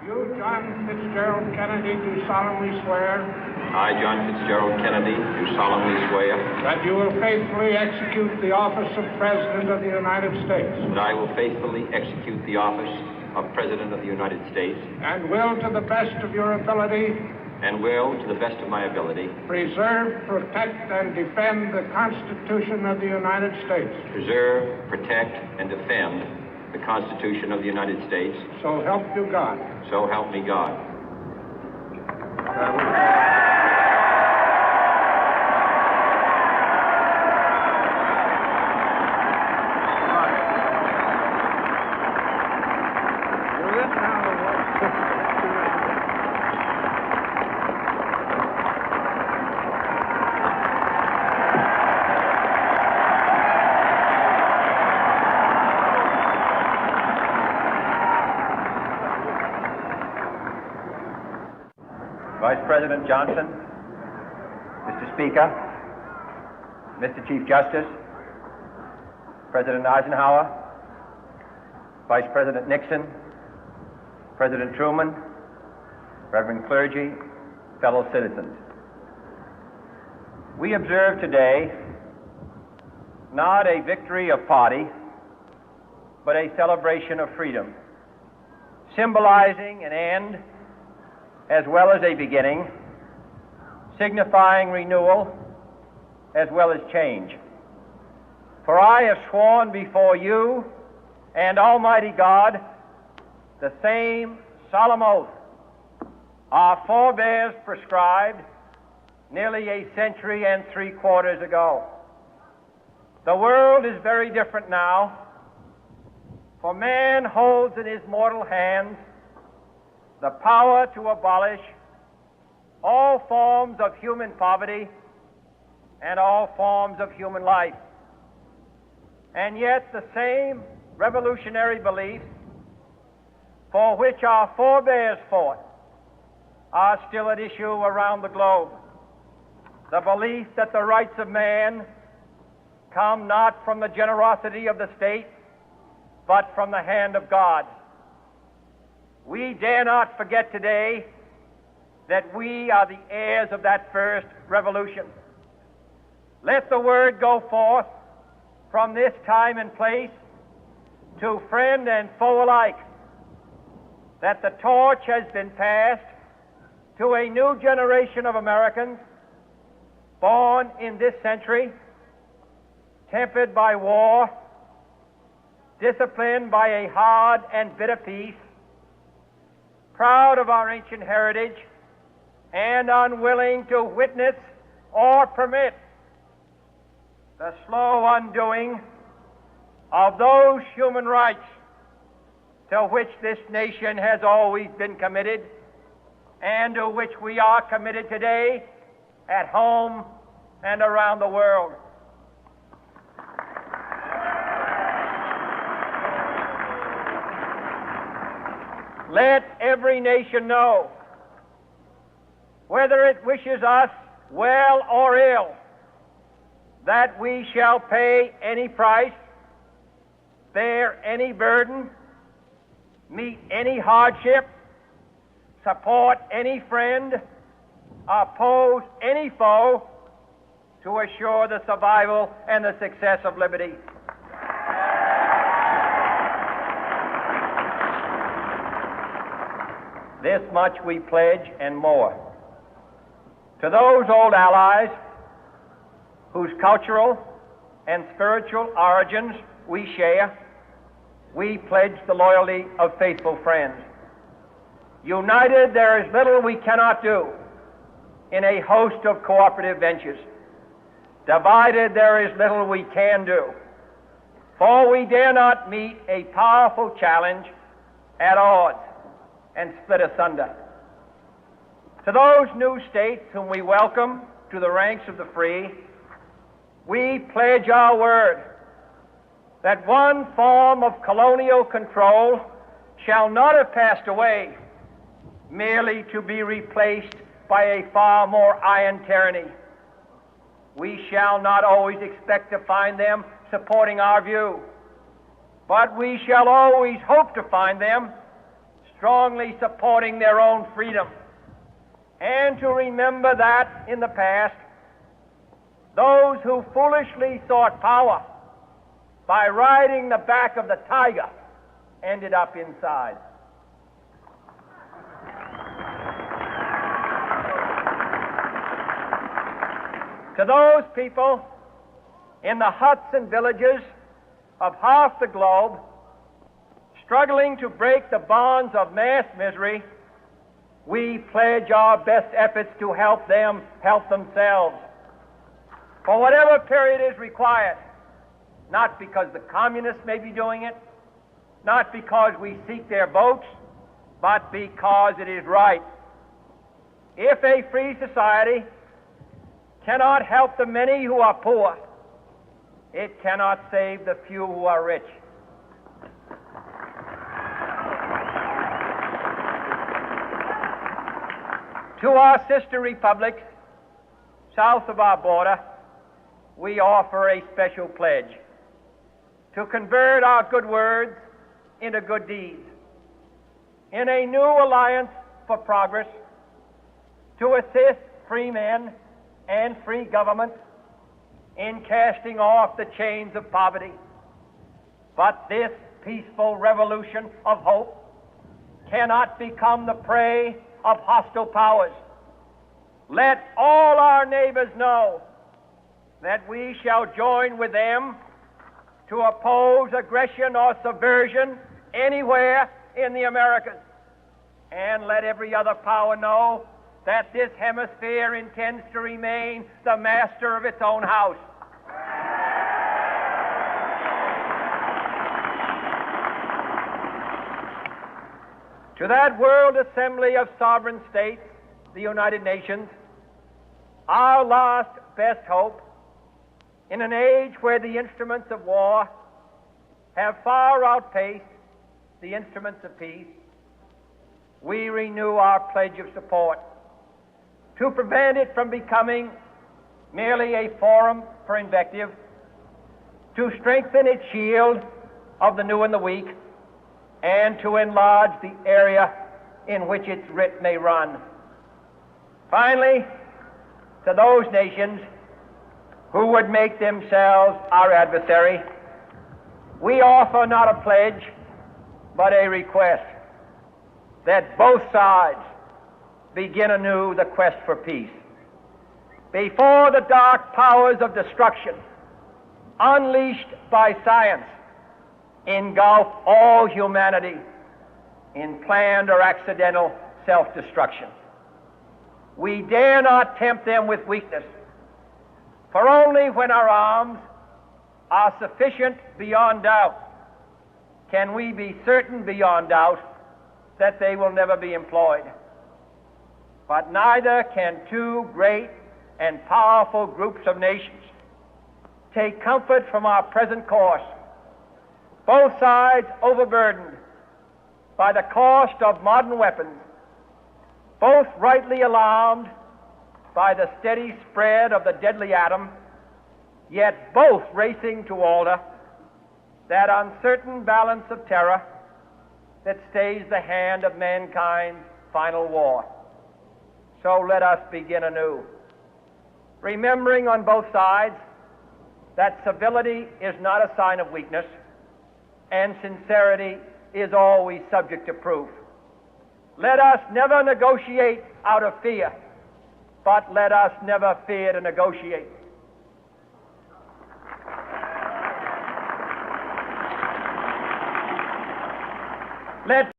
You, John Fitzgerald Kennedy, do solemnly swear. I, John Fitzgerald Kennedy, do solemnly swear. That you will faithfully execute the office of President of the United States. That I will faithfully execute the office of President of the United States. And will, to the best of your ability. And will, to the best of my ability. Preserve, protect, and defend the Constitution of the United States. Preserve, protect, and defend the Constitution of the United States. So help you God. So help me God. Vice President Johnson, Mr. Speaker, Mr. Chief Justice, President Eisenhower, Vice President Nixon, President Truman, Reverend clergy, fellow citizens. We observe today not a victory of party, but a celebration of freedom, symbolizing an end as well as a beginning, signifying renewal as well as change. For I have sworn before you and Almighty God the same solemn oath our forebears prescribed nearly a century and 3/4 ago. The world is very different now, for man holds in his mortal hands the power to abolish all forms of human poverty and all forms of human life. And yet the same revolutionary beliefs for which our forebears fought are still at issue around the globe. The belief that the rights of man come not from the generosity of the state, but from the hand of God. We dare not forget today that we are the heirs of that first revolution. Let the word go forth from this time and place to friend and foe alike that the torch has been passed to a new generation of Americans born in this century, tempered by war, disciplined by a hard and bitter peace, proud of our ancient heritage, and unwilling to witness or permit the slow undoing of those human rights to which this nation has always been committed and to which we are committed today at home and around the world. Let every nation know, whether it wishes us well or ill, that we shall pay any price, bear any burden, meet any hardship, support any friend, oppose any foe to assure the survival and the success of liberty. This much we pledge and more. To those old allies whose cultural and spiritual origins we share, we pledge the loyalty of faithful friends. United, there is little we cannot do in a host of cooperative ventures. Divided, there is little we can do, for we dare not meet a powerful challenge at odds and split asunder. To those new states whom we welcome to the ranks of the free, we pledge our word that one form of colonial control shall not have passed away merely to be replaced by a far more iron tyranny. We shall not always expect to find them supporting our view, but we shall always hope to find them strongly supporting their own freedom, and to remember that in the past, those who foolishly sought power by riding the back of the tiger ended up inside. To those people in the huts and villages of half the globe struggling to break the bonds of mass misery, we pledge our best efforts to help them help themselves for whatever period is required, not because the communists may be doing it, not because we seek their votes, but because it is right. If a free society cannot help the many who are poor, it cannot save the few who are rich. To our sister republics south of our border, we offer a special pledge to convert our good words into good deeds, in a new alliance for progress, to assist free men and free governments in casting off the chains of poverty. But this peaceful revolution of hope cannot become the prey of hostile powers. Let all our neighbors know that we shall join with them to oppose aggression or subversion anywhere in the Americas. And let every other power know that this hemisphere intends to remain the master of its own house. To that world assembly of sovereign states, the United Nations, our last best hope, in an age where the instruments of war have far outpaced the instruments of peace, we renew our pledge of support to prevent it from becoming merely a forum for invective, to strengthen its shield of the new and the weak, and to enlarge the area in which its writ may run. Finally, to those nations who would make themselves our adversary, we offer not a pledge, but a request that both sides begin anew the quest for peace. Before the dark powers of destruction, unleashed by science, engulf all humanity in planned or accidental self-destruction, we dare not tempt them with weakness, for only when our arms are sufficient beyond doubt can we be certain beyond doubt that they will never be employed. But neither can two great and powerful groups of nations take comfort from our present course, both sides overburdened by the cost of modern weapons, both rightly alarmed by the steady spread of the deadly atom, yet both racing to alter that uncertain balance of terror that stays the hand of mankind's final war. So let us begin anew, remembering on both sides that civility is not a sign of weakness, and sincerity is always subject to proof. Let us never negotiate out of fear, but let us never fear to negotiate. Let